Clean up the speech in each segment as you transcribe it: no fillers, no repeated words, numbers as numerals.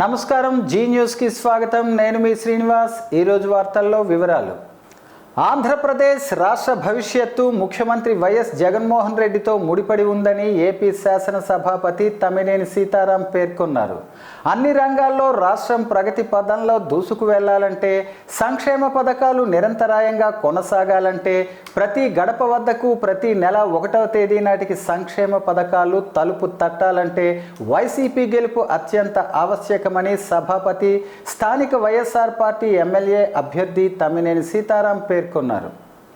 నమస్కారం G news కి స్వాగతం. నేను మీ శ్రీనివాస్. ఈ రోజు వార్తల్లో వివరాలు. ఆంధ్రప్రదేశ్ రాష్ట్ర భవిష్యత్తు ముఖ్యమంత్రి వైఎస్ జగన్మోహన్ రెడ్డితో ముడిపడి ఉందని ఏపీ శాసనసభాపతి తమ్మినేని సీతారాం పేర్కొన్నారు. అన్ని రంగాల్లో రాష్ట్రం ప్రగతి పథంలో దూసుకు వెళ్లాలంటే, సంక్షేమ పథకాలు నిరంతరాయంగా కొనసాగాలంటే, ప్రతి గడప వద్దకు ప్రతి నెల 1వ తేదీ నాటికి సంక్షేమ పథకాలు తలుపు తట్టాలంటే వైసీపీ గెలుపు అత్యంత ఆవశ్యకమని సభాపతి స్థానిక వైఎస్ఆర్ పార్టీ ఎమ్మెల్యే అభ్యర్థి తమ్మినేని సీతారాం పేర్కొన్నారు.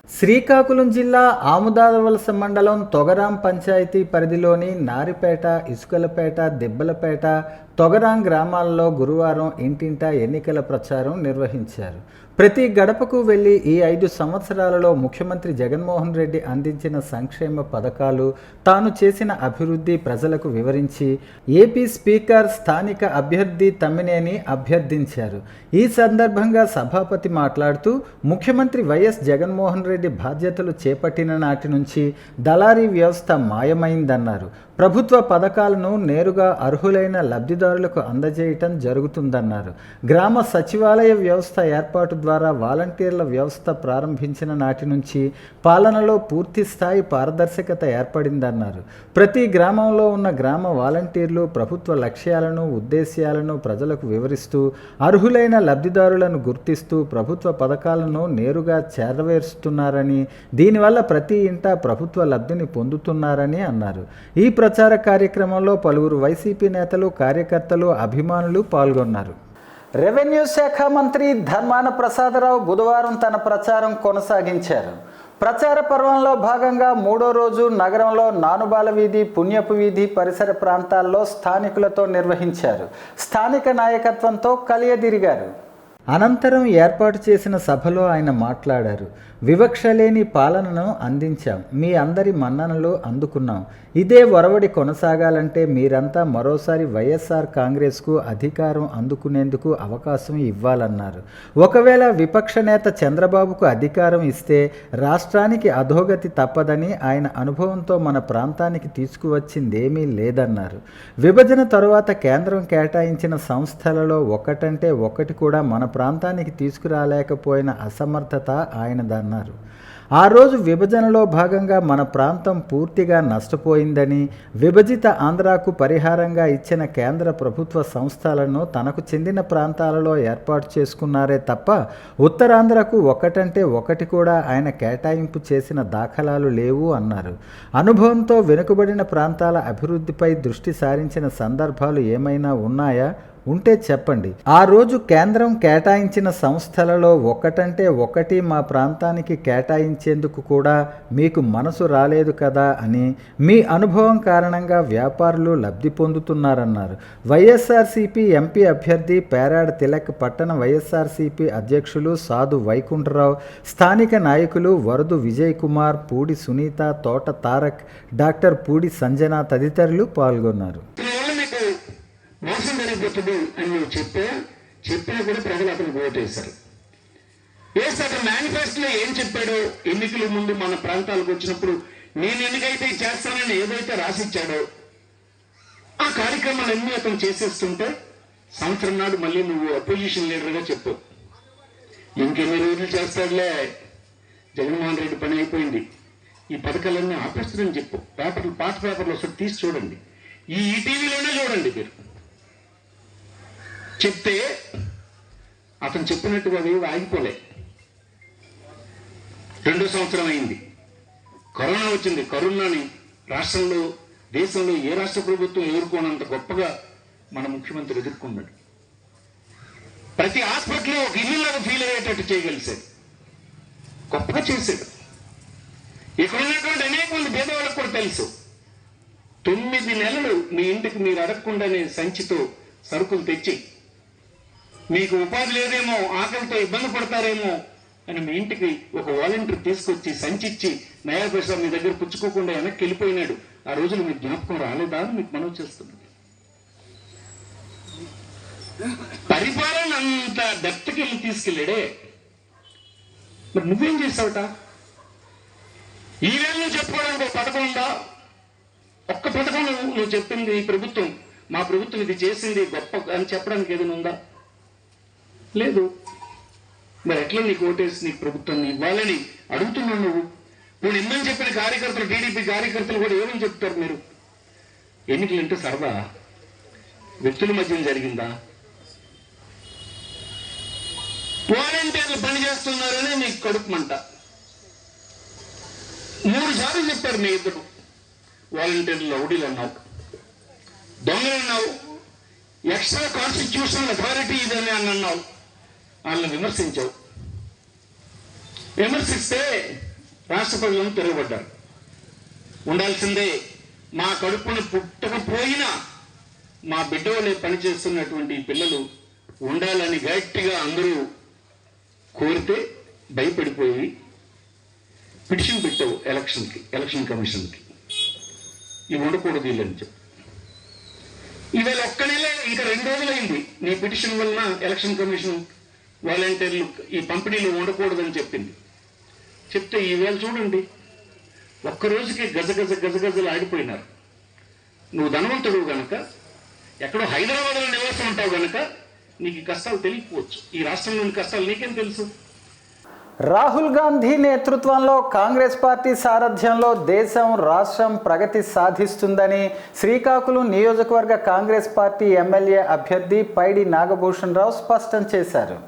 శ్రీకాకుళం జిల్లా ఆముదాలవలస మండలం తొగరాం పంచాయతీ పరిధిలోని నారిపేట, ఇసుకలపేట, దిబ్బలపేట, తొగరాం గ్రామాల్లో గురువారం ఇంటింటా ఎన్నికల ప్రచారం నిర్వహించారు. ప్రతి గడపకు వెళ్లి ఈ 5 సంవత్సరాలలో ముఖ్యమంత్రి జగన్మోహన్ రెడ్డి అందించిన సంక్షేమ పథకాలు, తాను చేసిన అభివృద్ధి ప్రజలకు వివరించి ఏపీ స్పీకర్ స్థానిక అభ్యర్థి తమ్మినేని అభ్యర్థించారు. ఈ సందర్భంగా సభాపతి మాట్లాడుతూ, ముఖ్యమంత్రి వైఎస్ జగన్మోహన్ రెడ్డి బాధ్యతలు చేపట్టిన నాటి నుంచి దళారీ వ్యవస్థ మాయమైందన్నారు. ప్రభుత్వ పథకాలను నేరుగా అర్హులైన లబ్ధిదారులకు అందజేయటం జరుగుతుందన్నారు. గ్రామ సచివాలయ వ్యవస్థ ఏర్పాటు ద్వారా వాలంటీర్ల వ్యవస్థ ప్రారంభించిన నాటి నుంచి పాలనలో పూర్తి స్థాయి పారదర్శకత ఏర్పడిందన్నారు. ప్రతి గ్రామంలో ఉన్న గ్రామ వాలంటీర్లు ప్రభుత్వ లక్ష్యాలను, ఉద్దేశ్యాలను ప్రజలకు వివరిస్తూ, అర్హులైన లబ్ధిదారులను గుర్తిస్తూ ప్రభుత్వ పథకాలను నేరుగా చేరవేరుస్తున్నారని, దీనివల్ల ప్రతి ఇంటా ప్రభుత్వ లబ్ధిని పొందుతున్నారని అన్నారు. ఈ ప్రచార కార్యక్రమంలో పలువురు వైసీపీ నేతలు, కార్యకర్తలు, అభిమానులు పాల్గొన్నారు. రెవెన్యూ శాఖ మంత్రి ధర్మాన ప్రసాదరావు బుధవారం తన ప్రచారం కొనసాగించారు. ప్రచార పర్వంలో భాగంగా 3వ రోజు నగరంలో నానుబాల వీధి, పుణ్యపు వీధి పరిసర ప్రాంతాల్లో స్థానికులతో నిర్వహించారు. స్థానిక నాయకత్వంతో కలియదిరిగారు. అనంతరం ఏర్పాటు చేసిన సభలో ఆయన మాట్లాడారు. వివక్ష లేని పాలనను అందించాం, మీ అందరి మన్ననలు అందుకున్నాం. ఇదే ఒరవడి కొనసాగాలంటే మీరంతా మరోసారి వైఎస్ఆర్ కాంగ్రెస్కు అధికారం అందుకునేందుకు అవకాశం ఇవ్వాలన్నారు. ఒకవేళ విపక్ష నేత చంద్రబాబుకు అధికారం ఇస్తే రాష్ట్రానికి అధోగతి తప్పదని, ఆయన అనుభవంతో మన ప్రాంతానికి తీసుకువచ్చిందేమీ లేదన్నారు. విభజన తరువాత కేంద్రం కేటాయించిన సంస్థలలో ఒకటంటే ఒకటి కూడా మన ప్రాంతానికి తీసుకురాలేకపోయిన అసమర్థత ఆయనదన్నారు. ఆ రోజు విభజనలో భాగంగా మన ప్రాంతం పూర్తిగా నష్టపోయిందని, విభజిత ఆంధ్రాకు పరిహారంగా ఇచ్చిన కేంద్ర ప్రభుత్వ సంస్థలను తనకు చెందిన ప్రాంతాలలో ఏర్పాటు చేసుకున్నారే తప్ప ఉత్తరాంధ్రకు ఒకటంటే ఒకటి కూడా ఆయన కేటాయింపు చేసిన దాఖలాలు లేవు అన్నారు. అనుభవంతో వెనుకబడిన ప్రాంతాల అభివృద్ధిపై దృష్టి సారించిన సందర్భాలు ఏమైనా ఉన్నాయా? ఉంటే చెప్పండి. ఆ రోజు కేంద్రం కేటాయించిన సంస్థలలో ఒకటంటే ఒకటి మా ప్రాంతానికి కేటాయించేందుకు కూడా మీకు మనసు రాలేదు కదా అని, మీ అనుభవం కారణంగా వ్యాపారులు లబ్ధి పొందుతున్నారన్నారు. వైఎస్ఆర్సీపీ ఎంపీ అభ్యర్థి పేరాడ తిలక్, పట్టణ వైఎస్ఆర్సీపీ అధ్యక్షులు సాధు వైకుంఠరావు, స్థానిక నాయకులు వరదు విజయ్ కుమార్, పూడి సునీత, తోట తారక్, డాక్టర్ పూడి సంజన తదితరులు పాల్గొన్నారు. మోసం జరిగిపోతుంది అని నువ్వు చెప్పినా కూడా ప్రజలు అతనికి ఓటేశారు. అతను మేనిఫెస్టోలో ఏం చెప్పాడో, ఎన్నికల ముందు మన ప్రాంతాలకు వచ్చినప్పుడు నేను ఎన్నికైతే చేస్తానని ఏదైతే రాసిచ్చాడో ఆ కార్యక్రమాలన్నీ అతను చేసేస్తుంటే సంవత్సరం నాడు మళ్ళీ నువ్వు అపోజిషన్ లీడర్గా చెప్పు, ఇంకెన్ని రోజులు చేస్తాడులే జగన్మోహన్ రెడ్డి పని అయిపోయింది, ఈ పథకాలన్నీ ఆపేస్తుందని చెప్పు. పాత పేపర్లో ఒకసారి తీసి చూడండి, ఈ ఈటీవీలోనే చూడండి. మీరు చెప్తే అతను చెప్పినట్టుగా అవి ఆగిపోలే. 2వ సంవత్సరం అయింది, కరోనా వచ్చింది. కరోనాని రాష్ట్రంలో, దేశంలో ఏ రాష్ట్ర ప్రభుత్వం ఎదుర్కోనంత గొప్పగా మన ముఖ్యమంత్రి ఎదుర్కొన్నాడు. ప్రతి హాస్పిటల్లో ఒక ఇల్లులాగా ఫీల్ అయ్యేటట్టు చేయగలిసాడు, గొప్పగా చేశాడు. ఇక్కడ ఉన్నటువంటి అనేక మంది పేదవాళ్ళకు కూడా తెలుసు. 9 నెలలు మీ ఇంటికి మీరు అడగకుండానే సంచితో సరుకులు తెచ్చి, మీకు ఉపాధి లేదేమో, ఆకలితో ఇబ్బంది పడతారేమో అని మీ ఇంటికి ఒక వాలంటీర్ తీసుకొచ్చి సంచిచ్చి నయా పైసా మీ దగ్గర పుచ్చుకోకుండా వెనక్కి వెళ్ళిపోయినాడు. ఆ రోజులు మీకు జ్ఞాపకం రాలేదా అని మీకు మనవి చేస్తున్నాడు. పరిపాలన అంత డెప్త్కి వెళ్ళి తీసుకెళ్ళాడే, మరి నువ్వేం చేసావుట? ఈ వేళ నువ్వు చెప్పుకోవడానికి ఒక పథకం ఉందా? ఒక్క పథకం నువ్వు చెప్పింది ఈ ప్రభుత్వం మా ప్రభుత్వం ఇది చేసింది గొప్ప అని చెప్పడానికి ఏదైనా ఉందా? లేదు. మరి ఎట్లా నీకు ఓటేసి నీకు ప్రభుత్వాన్ని ఇవ్వాలని అడుగుతున్నావు నువ్వు? నువ్వు ఇమ్మని చెప్పిన కార్యకర్తలు, టీడీపీ కార్యకర్తలు కూడా ఏమని చెప్తారు మీరు? ఎన్నికలు అంటే సరదా వ్యక్తుల మధ్య జరిగిందా? వాలంటీర్లు పనిచేస్తున్నారనే మీకు కడుపుమంట. 3 సార్లు చెప్పారు మీ ఇద్దరు. వాలంటీర్లు రౌడీలు అన్నావు, దొంగలు అన్నావు, ఎక్స్ట్రా కాన్స్టిట్యూషనల్ అథారిటీ ఇదని అని అన్నావు. వాళ్ళని విమర్శించావు. విమర్శిస్తే రాష్ట్ర ప్రజలను తిరగబడ్డారు. ఉండాల్సిందే, మా కడుపును పుట్టకపోయినా మా బిడ్డ వల్లే పనిచేస్తున్నటువంటి పిల్లలు ఉండాలని గట్టిగా అందరూ కోరితే భయపడిపోయి పిటిషన్ పెట్టావు ఎలక్షన్ కమిషన్కి. ఇవి ఉండకూడదు వీళ్ళని చెప్పి. ఇవాళ ఒక్క నెల ఇంకా 2 రోజులైంది నీ పిటిషన్ వలన ఎలక్షన్ కమిషన్ వాలంటీర్లు ఈ పంపిణీలో ఉండకూడదని చెప్తే ఈవేళ చూడండి, ఒక్కరోజుకి గజగజలు ఆడిపోయినారు. నువ్వు ధనవంతుడు గనక, ఎక్కడో హైదరాబాద్లో నివాసం ఉంటావు గనక నీకు ఈ కష్టాలు తెలియకపోవచ్చు. ఈ రాష్ట్రంలోని కష్టాలు నీకేం తెలుసు? రాహుల్ గాంధీ నేతృత్వంలో కాంగ్రెస్ పార్టీ సారథ్యంలో దేశం, రాష్ట్రం ప్రగతి సాధిస్తుందని శ్రీకాకుళం నియోజకవర్గ కాంగ్రెస్ పార్టీ ఎమ్మెల్యే అభ్యర్థి పైడి నాగభూషణ్ రావు స్పష్టం చేశారు.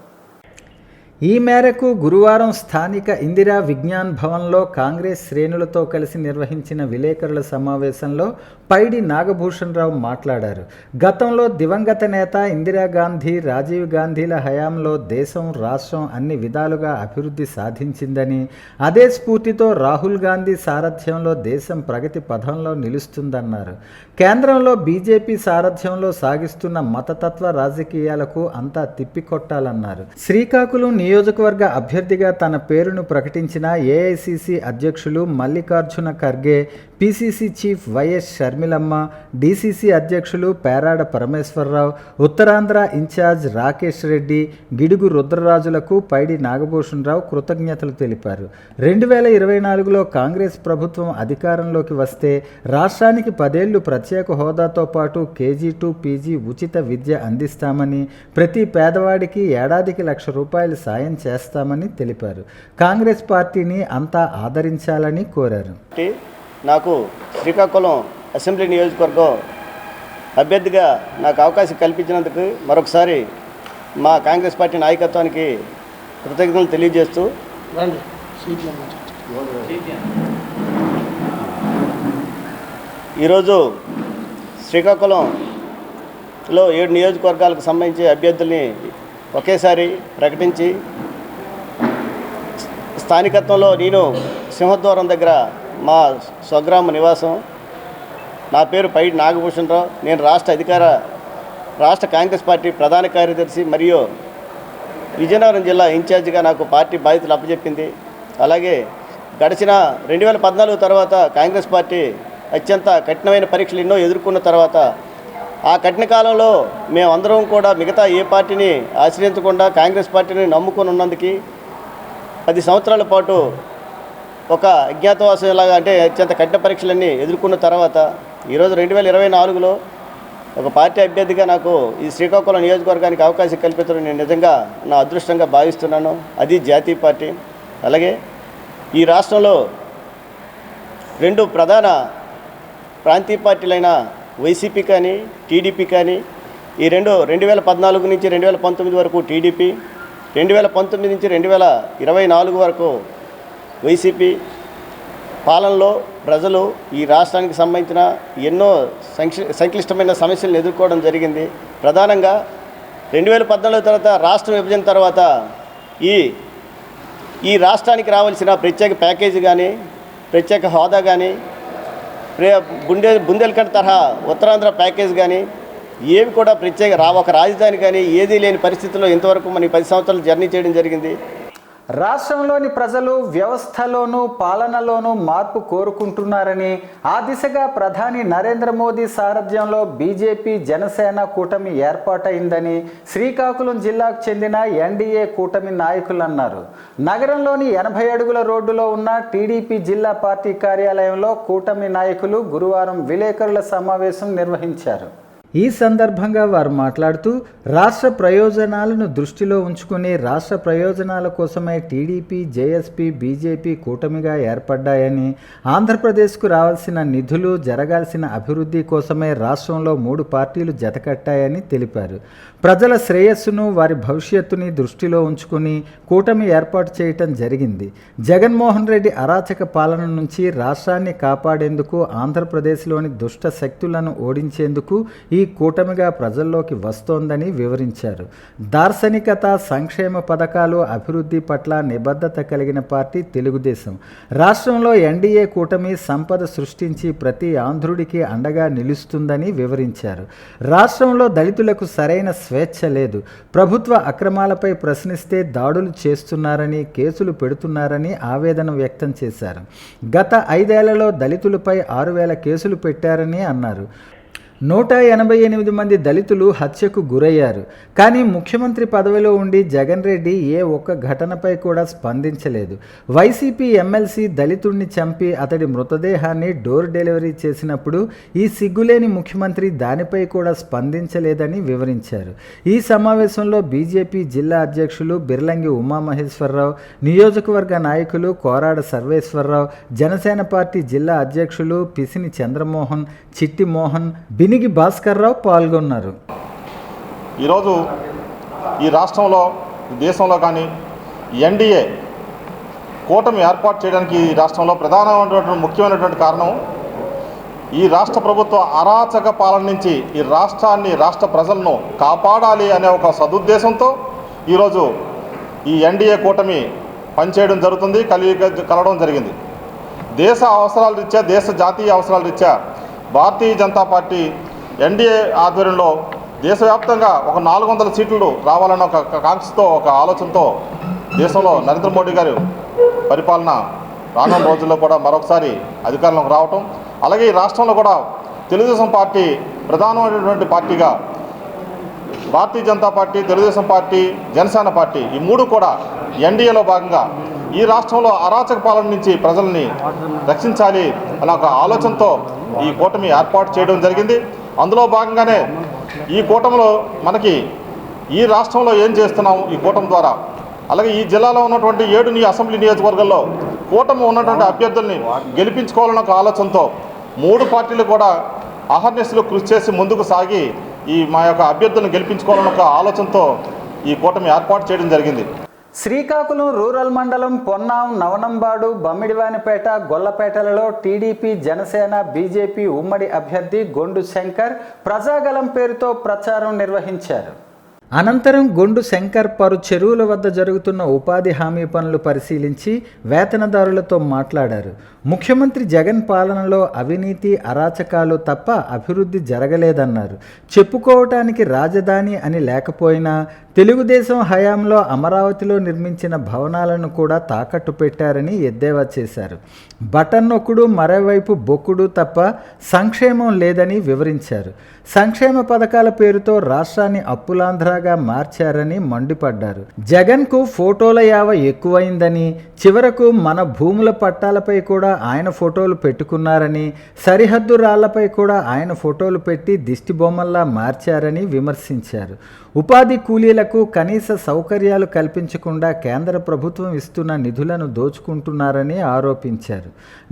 ఈ మేరకు గురువారం స్థానిక ఇందిరా విజ్ఞాన్ భవన్లో కాంగ్రెస్ శ్రేణులతో కలిసి నిర్వహించిన విలేకరుల సమావేశంలో పైడి నాగభూషణ్ రావు మాట్లాడారు. గతంలో దివంగత నేత ఇందిరాగాంధీ, రాజీవ్ గాంధీల హయాంలో దేశం, రాష్ట్రం అన్ని విధాలుగా అభివృద్ధి సాధించిందని, అదే స్ఫూర్తితో రాహుల్ గాంధీ సారథ్యంలో దేశం ప్రగతి పథంలో నిలుస్తుందన్నారు. కేంద్రంలో బీజేపీ సారథ్యంలో సాగిస్తున్న మతతత్వ రాజకీయాలకు అంతా తిప్పికొట్టాలన్నారు. శ్రీకాకుళం నియోజకవర్గ అభ్యర్థిగా తన పేరును ప్రకటించిన ఏఐసిసి అధ్యక్షులు Mallikarjuna Kharge, PCC chief YS షర్మిలమ్మ, డిసిసి అధ్యక్షులు పేరాడ పరమేశ్వరరావు, ఉత్తరాంధ్ర ఇన్ఛార్జ్ రాకేష్ రెడ్డి, గిడుగు రుద్రరాజులకు పైడి నాగభూషణ్ రావు కృతజ్ఞతలు తెలిపారు. 2024లో కాంగ్రెస్ ప్రభుత్వం అధికారంలోకి వస్తే రాష్ట్రానికి 10 ఏళ్లు ప్రత్యేక హోదాతో పాటు కేజీ టు పీజీ ఉచిత విద్య అందిస్తామని, ప్రతి పేదవాడికి ఏడాదికి ₹1,00,000 సాయం చేస్తామని తెలిపారు. కాంగ్రెస్ పార్టీని అంతా ఆదరించాలని కోరారు. నాకు శ్రీకాకుళం అసెంబ్లీ నియోజకవర్గం అభ్యర్థిగా నాకు అవకాశం కల్పించినందుకు మరొకసారి మా కాంగ్రెస్ పార్టీ నాయకత్వానికి కృతజ్ఞతలు తెలియజేస్తూ, ఈరోజు శ్రీకాకుళంలో 7 నియోజకవర్గాలకు సంబంధించి అభ్యర్థుల్ని ఒకేసారి ప్రకటించి, స్థానికత్వంలో నేను సింహద్వారం దగ్గర మా స్వగ్రామ నివాసం, నా పేరు పైడి నాగభూషణ్ రావు, నేను రాష్ట్ర కాంగ్రెస్ పార్టీ ప్రధాన కార్యదర్శి మరియు విజయనగరం జిల్లా ఇన్ఛార్జిగా నాకు పార్టీ బాధ్యతలు అప్పచెప్పింది. అలాగే గడిచిన 2014 తర్వాత కాంగ్రెస్ పార్టీ అత్యంత కఠినమైన పరీక్షలు ఎన్నో ఎదుర్కొన్న తర్వాత, ఆ కఠిన కాలంలో మేమందరం కూడా మిగతా ఏ పార్టీని ఆశ్రయించకుండా కాంగ్రెస్ పార్టీని నమ్ముకొని ఉన్నందుకు 10 సంవత్సరాల పాటు ఒక అజ్ఞాతవాసంలాగా, అంటే అత్యంత కఠిన పరీక్షలన్నీ ఎదుర్కొన్న తర్వాత ఈరోజు 2024లో ఒక పార్టీ అభ్యర్థిగా నాకు ఈ శ్రీకాకుళం నియోజకవర్గానికి అవకాశం కల్పించడం నేను నిజంగా నా అదృష్టంగా భావిస్తున్నాను. అది జాతీయ పార్టీ. అలాగే ఈ రాష్ట్రంలో 2 ప్రధాన ప్రాంతీయ పార్టీలైన వైసీపీ కానీ టీడీపీ కానీ, ఈ 2014 నుంచి 2019 వరకు టీడీపీ, 2019 నుంచి 2024 వరకు వైసీపీ పాలనలో ప్రజలు ఈ రాష్ట్రానికి సంబంధించిన ఎన్నో సంక్లిష్టమైన సమస్యలను ఎదుర్కోవడం జరిగింది. ప్రధానంగా 2014 తర్వాత రాష్ట్ర విభజన తర్వాత ఈ రాష్ట్రానికి రావాల్సిన ప్రత్యేక ప్యాకేజీ కానీ, ప్రత్యేక హోదా కానీ, బుందేల్ఖండ్ తరహా ఉత్తరాంధ్ర ప్యాకేజ్ కానీ ఏవి కూడా ఒక రాజధాని కానీ ఏదీ లేని పరిస్థితుల్లో ఇంతవరకు మనం 10 సంవత్సరాలు జర్నీ చేయడం జరిగింది. రాష్ట్రంలోని ప్రజలు వ్యవస్థలోనూ పాలనలోనూ మార్పు కోరుకుంటున్నారని, ఆ దిశగా ప్రధాని నరేంద్ర మోదీ సారథ్యంలో బీజేపీ జనసేన కూటమి ఏర్పాటైందని శ్రీకాకుళం జిల్లాకు చెందిన ఎన్డీఏ కూటమి నాయకులు అన్నారు. నగరంలోని 80 అడుగుల రోడ్డులో ఉన్న టీడీపీ జిల్లా పార్టీ కార్యాలయంలో కూటమి నాయకులు గురువారం విలేకరుల సమావేశం నిర్వహించారు. ఈ సందర్భంగా వారు మాట్లాడుతూ రాష్ట్ర ప్రయోజనాలను దృష్టిలో ఉంచుకుని రాష్ట్ర ప్రయోజనాల కోసమే టీడీపీ, జేఎస్పీ, బీజేపీ కూటమిగా ఏర్పడ్డాయని, ఆంధ్రప్రదేశ్కు రావాల్సిన నిధులు, జరగాల్సిన అభివృద్ధి కోసమే రాష్ట్రంలో 3 పార్టీలు జతకట్టాయని తెలిపారు. ప్రజల శ్రేయస్సును, వారి భవిష్యత్తుని దృష్టిలో ఉంచుకుని కూటమి ఏర్పాటు చేయటం జరిగింది. జగన్మోహన్ రెడ్డి అరాచక పాలన నుంచి రాష్ట్రాన్ని కాపాడేందుకు, ఆంధ్రప్రదేశ్లోని దుష్ట శక్తులను ఓడించేందుకు ఈ కూటమిగా ప్రజల్లోకి వస్తోందని వివరించారు. దార్శనికత, సంక్షేమ పథకాలు, అభివృద్ధి పట్ల నిబద్ధత కలిగిన పార్టీ తెలుగుదేశం. రాష్ట్రంలో ఎన్డీఏ కూటమి సంపద సృష్టించి ప్రతి ఆంధ్రుడికి అండగా నిలుస్తుందని వివరించారు. రాష్ట్రంలో దళితులకు సరైన స్వేచ్ఛ లేదు. ప్రభుత్వ అక్రమాలపై ప్రశ్నిస్తే దాడులు చేస్తున్నారని, కేసులు పెడుతున్నారని ఆవేదన వ్యక్తం చేశారు. గత 5 ఏళ్లలో దళితులపై 6,000 కేసులు పెట్టారని అన్నారు. 188 మంది దళితులు హత్యకు గురయ్యారు. కానీ ముఖ్యమంత్రి పదవిలో ఉండి జగన్ రెడ్డి ఏ ఒక్క ఘటనపై కూడా స్పందించలేదు. వైసీపీ ఎమ్మెల్సీ దళితుడిని చంపి అతడి మృతదేహాన్ని డోర్ డెలివరీ చేసినప్పుడు ఈ సిగ్గులేని ముఖ్యమంత్రి దానిపై కూడా స్పందించలేదని వివరించారు. ఈ సమావేశంలో బీజేపీ జిల్లా అధ్యక్షులు బిర్లంగి ఉమామహేశ్వరరావు, నియోజకవర్గ నాయకులు కోరాడ సర్వేశ్వరరావు, జనసేన పార్టీ జిల్లా అధ్యక్షులు పిసిని చంద్రమోహన్, చిట్టి మోహన్, బినిగి భాస్కర్రావు పాల్గొన్నారు. ఈరోజు ఈ రాష్ట్రంలో, దేశంలో కానీ ఎన్డీఏ కూటమి ఏర్పాటు చేయడానికి ఈ రాష్ట్రంలో ప్రధానమైనటువంటి ముఖ్యమైనటువంటి కారణం ఈ రాష్ట్ర ప్రభుత్వ అరాచక పాలన నుంచి ఈ రాష్ట్రాన్ని, రాష్ట్ర ప్రజలను కాపాడాలి అనే ఒక సదుద్దేశంతో ఈరోజు ఈ ఎన్డీఏ కూటమి పనిచేయడం జరుగుతుంది, కలవడం జరిగింది. దేశ అవసరాల రీత్యా, దేశ జాతీయ అవసరాల రీత్యా భారతీయ జనతా పార్టీ ఎన్డీఏ ఆధ్వర్యంలో దేశవ్యాప్తంగా ఒక 400 సీట్లు రావాలన్న ఒక కాంక్షతో, ఒక ఆలోచనతో దేశంలో నరేంద్ర మోడీ గారు పరిపాలన రానున్న రోజుల్లో కూడా మరొకసారి అధికారంలోకి రావటం, అలాగే ఈ రాష్ట్రంలో కూడా తెలుగుదేశం పార్టీ ప్రధానమైనటువంటి పార్టీగా Bharatiya Janata party, Telugu Desam party, Janasena party ఈ 3 కూడా ఎన్డీఏలో భాగంగా ఈ రాష్ట్రంలో అరాచక పాలన నుంచి ప్రజల్ని రక్షించాలి అన్న ఒక ఆలోచనతో ఈ కూటమి ఏర్పాటు చేయడం జరిగింది. అందులో భాగంగానే ఈ కూటమిలో మనకి ఈ రాష్ట్రంలో ఏం చేస్తున్నాం ఈ కూటమి ద్వారా, అలాగే ఈ జిల్లాలో ఉన్నటువంటి 7 అసెంబ్లీ నియోజకవర్గాల్లో కూటమి ఉన్నటువంటి అభ్యర్థుల్ని గెలిపించుకోవాలన్న ఒక ఆలోచనతో 3 పార్టీలు కూడా అహర్నిశలు కృషి చేసి ముందుకు సాగి ఈ మా యొక్క అభ్యర్థులను గెలిపించుకోవాలన్న ఒక ఆలోచనతో ఈ కూటమి ఏర్పాటు చేయడం జరిగింది. శ్రీకాకుళం రూరల్ మండలం పొన్నాం, నవనంబాడు, బమ్మిడివానిపేట, గొల్లపేటలలో టీడీపీ, జనసేన, బీజేపీ ఉమ్మడి అభ్యర్థి గొండు శంకర్ ప్రజాగలం పేరుతో ప్రచారం నిర్వహించారు. అనంతరం గొండు శంకర్ పలు చెరువుల వద్ద జరుగుతున్న ఉపాధి హామీ పనులు పరిశీలించి వేతనదారులతో మాట్లాడారు. ముఖ్యమంత్రి జగన్ పాలనలో అవినీతి, అరాచకాలు తప్ప అభివృద్ధి జరగలేదన్నారు. చెప్పుకోవటానికి రాజధాని అని లేకపోయినా తెలుగుదేశం హయాంలో అమరావతిలో నిర్మించిన భవనాలను కూడా తాకట్టు పెట్టారని ఎద్దేవా చేశారు. బటన్ నొక్కుడు, మరోవైపు బొక్కుడు తప్ప సంక్షేమం లేదని వివరించారు. సంక్షేమ పథకాల పేరుతో రాష్ట్రాన్ని అప్పులాంధ్రాగా మార్చారని మండిపడ్డారు. జగన్కు ఫోటోల యావ ఎక్కువైందని, చివరకు మన భూముల పట్టాలపై కూడా ఆయన ఫోటోలు పెట్టుకున్నారని, సరిహద్దు రాళ్లపై కూడా ఆయన ఫోటోలు పెట్టి దిష్టి బొమ్మల్లా మార్చారని విమర్శించారు. ఉపాధి కూలీలకు కనీస సౌకర్యాలు కల్పించకుండా కేంద్ర ప్రభుత్వం ఇస్తున్న నిధులను దోచుకుంటున్నారని ఆరోపించారు.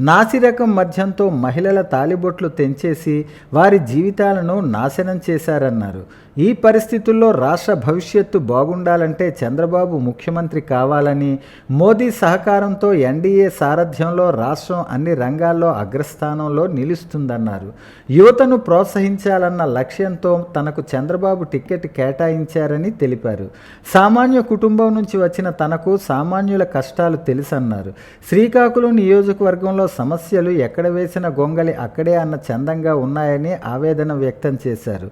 నాసిరకం మద్యంతో మహిళల తాలిబొట్లు తెంచేసి వారి జీవితాలను నాశనం చేశారన్నారు. ఈ పరిస్థితుల్లో రాష్ట్ర భవిష్యత్తు బాగుండాలంటే చంద్రబాబు ముఖ్యమంత్రి కావాలని, మోదీ సహకారంతో ఎన్డీఏ సారథ్యంలో రాష్ట్రం అన్ని రంగాల్లో అగ్రస్థానంలో నిలుస్తుందన్నారు. యువతను ప్రోత్సహించాలన్న లక్ష్యంతో తనకు చంద్రబాబు టికెట్ కేటాయించారని తెలిపారు. సామాన్య కుటుంబం నుంచి వచ్చిన తనకు సామాన్యుల కష్టాలు తెలుసన్నారు. శ్రీకాకుళం నియోజకవర్గంలో సమస్యలు ఎక్కడ వేసిన గొంగలి అక్కడే అన్న చందంగా ఉన్నాయని ఆవేదన వ్యక్తం చేశారు.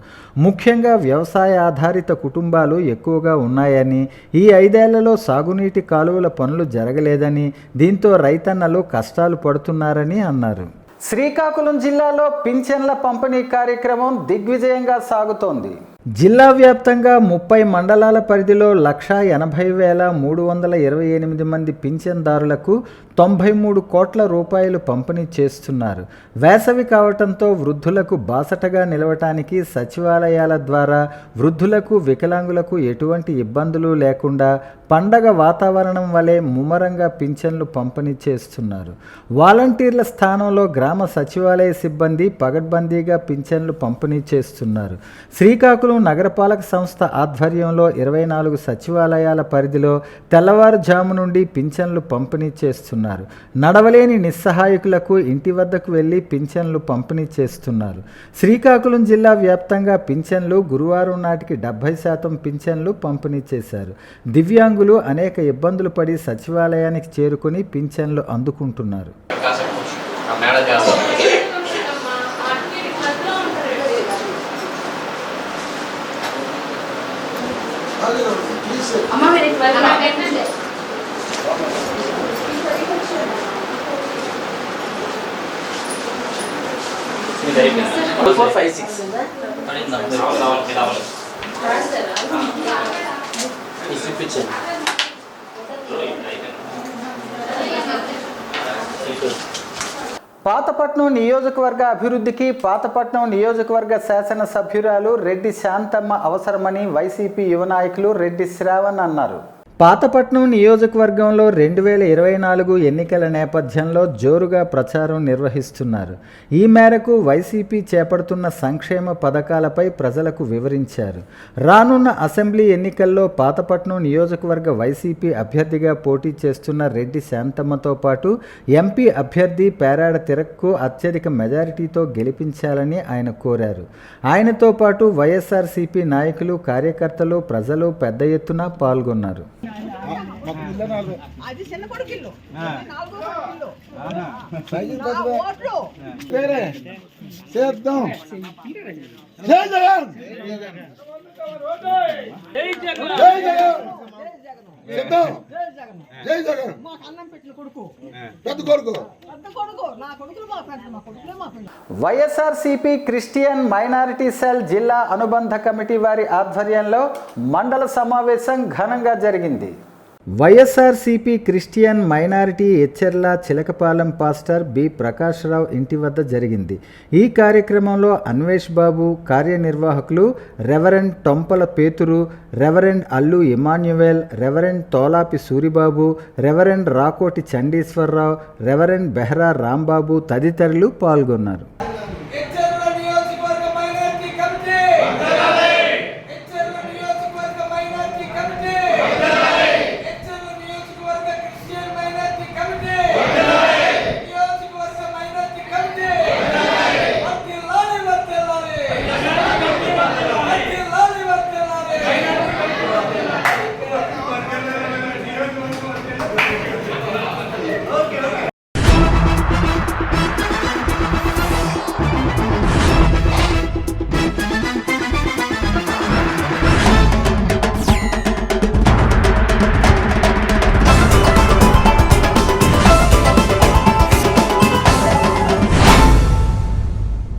ముఖ్యంగా వ్యవసాయ ఆధారిత కుటుంబాలు ఎక్కువగా ఉన్నాయని, ఈ 5 ఏళ్లలో సాగునీటి కాలువల పనులు జరగలేదని, దీంతో రైతన్నలు కష్టాలు పడుతున్నారని అన్నారు. శ్రీకాకుళం జిల్లాలో పింఛన్ల పంపిణీ కార్యక్రమం దిగ్విజయంగా సాగుతోంది. జిల్లా వ్యాప్తంగా 30 మండలాల పరిధిలో 1,80,328 మంది పింఛన్దారులకు 93 కోట్ల రూపాయలు పంపిణీ చేస్తున్నారు. వేసవి కావటంతో వృద్ధులకు బాసటగా నిలవటానికి సచివాలయాల ద్వారా వృద్ధులకు, వికలాంగులకు ఎటువంటి ఇబ్బందులు లేకుండా పండగ వాతావరణం వలె ముమ్మరంగా పింఛన్లు పంపిణీ చేస్తున్నారు. వాలంటీర్ల స్థానంలో గ్రామ సచివాలయ సిబ్బంది పగడ్బందీగా పింఛన్లు పంపిణీ చేస్తున్నారు. శ్రీకాకుళం నగరపాలక సంస్థ ఆధ్వర్యంలో 24 సచివాలయాల పరిధిలో తెల్లవారుజాము నుండి పింఛన్లు పంపిణీ చేస్తున్నారు. నడవలేని నిస్సహాయకులకు ఇంటి వద్దకు వెళ్లి పింఛన్లు పంపిణీ చేస్తున్నారు. శ్రీకాకుళం జిల్లా వ్యాప్తంగా పింఛన్లు గురువారం నాటికి 70% పింఛన్లు పంపిణీ చేశారు. దివ్యాంగులు అనేక ఇబ్బందులు పడి సచివాలయానికి చేరుకుని పింఛన్లు అందుకుంటున్నారు. పాతపట్నం నియోజకవర్గ అభివృద్ధికి పాతపట్నం నియోజకవర్గ శాసనసభ్యురాలు రెడ్డి శాంతమ్మ అవసరమని వైసీపీ యువ నాయకులు రెడ్డి శ్రావణ్ అన్నారు. పాతపట్నం నియోజకవర్గంలో 2024 ఎన్నికల నేపథ్యంలో జోరుగా ప్రచారం నిర్వహిస్తున్నారు. ఈ మేరకు వైసీపీ చేపడుతున్న సంక్షేమ పథకాలపై ప్రజలకు వివరించారు. రానున్న అసెంబ్లీ ఎన్నికల్లో పాతపట్నం నియోజకవర్గ వైసీపీ అభ్యర్థిగా పోటీ చేస్తున్న రెడ్డి శాంతమ్మతో పాటు ఎంపీ అభ్యర్థి పేరాడ తిరక్కు అత్యధిక మెజారిటీతో గెలిపించాలని ఆయన కోరారు. ఆయనతో పాటు వైఎస్ఆర్సీపీ నాయకులు, కార్యకర్తలు, ప్రజలు పెద్ద ఎత్తున పాల్గొన్నారు. అది చిన్న కొడుకిల్లు చేద్దాం. జై జగన్, జై జగన్, చేద్దాం. జై జగన్. మాకు అన్నం పెట్టిన కొడుకు, పెద్ద కొడుకు, పెద్ద కొడుకు, నా కొడుకులు మా ఫ్రెండ్స్, మా కొడుకులే మా friends. YSRCP Christian minority cell జిల్లా అనుబంధ కమిటీ వారి ఆధ్వర్యంలో మండల సమావేశం ఘనంగా జరిగింది. YSRCP Christian minority Etcherla Chilakapalem pastor B Prakash Rao ఇంటి వద్ద జరిగింది. ఈ కార్యక్రమంలో అన్వేష్ బాబు, కార్యనిర్వాహకులు reverend Tompala Peturu, reverend Allu Emmanuel, reverend Tolapi Suribabu, reverend Rakoti Chandeeswararao, reverend Behra Rambabu తదితరులు పాల్గొన్నారు.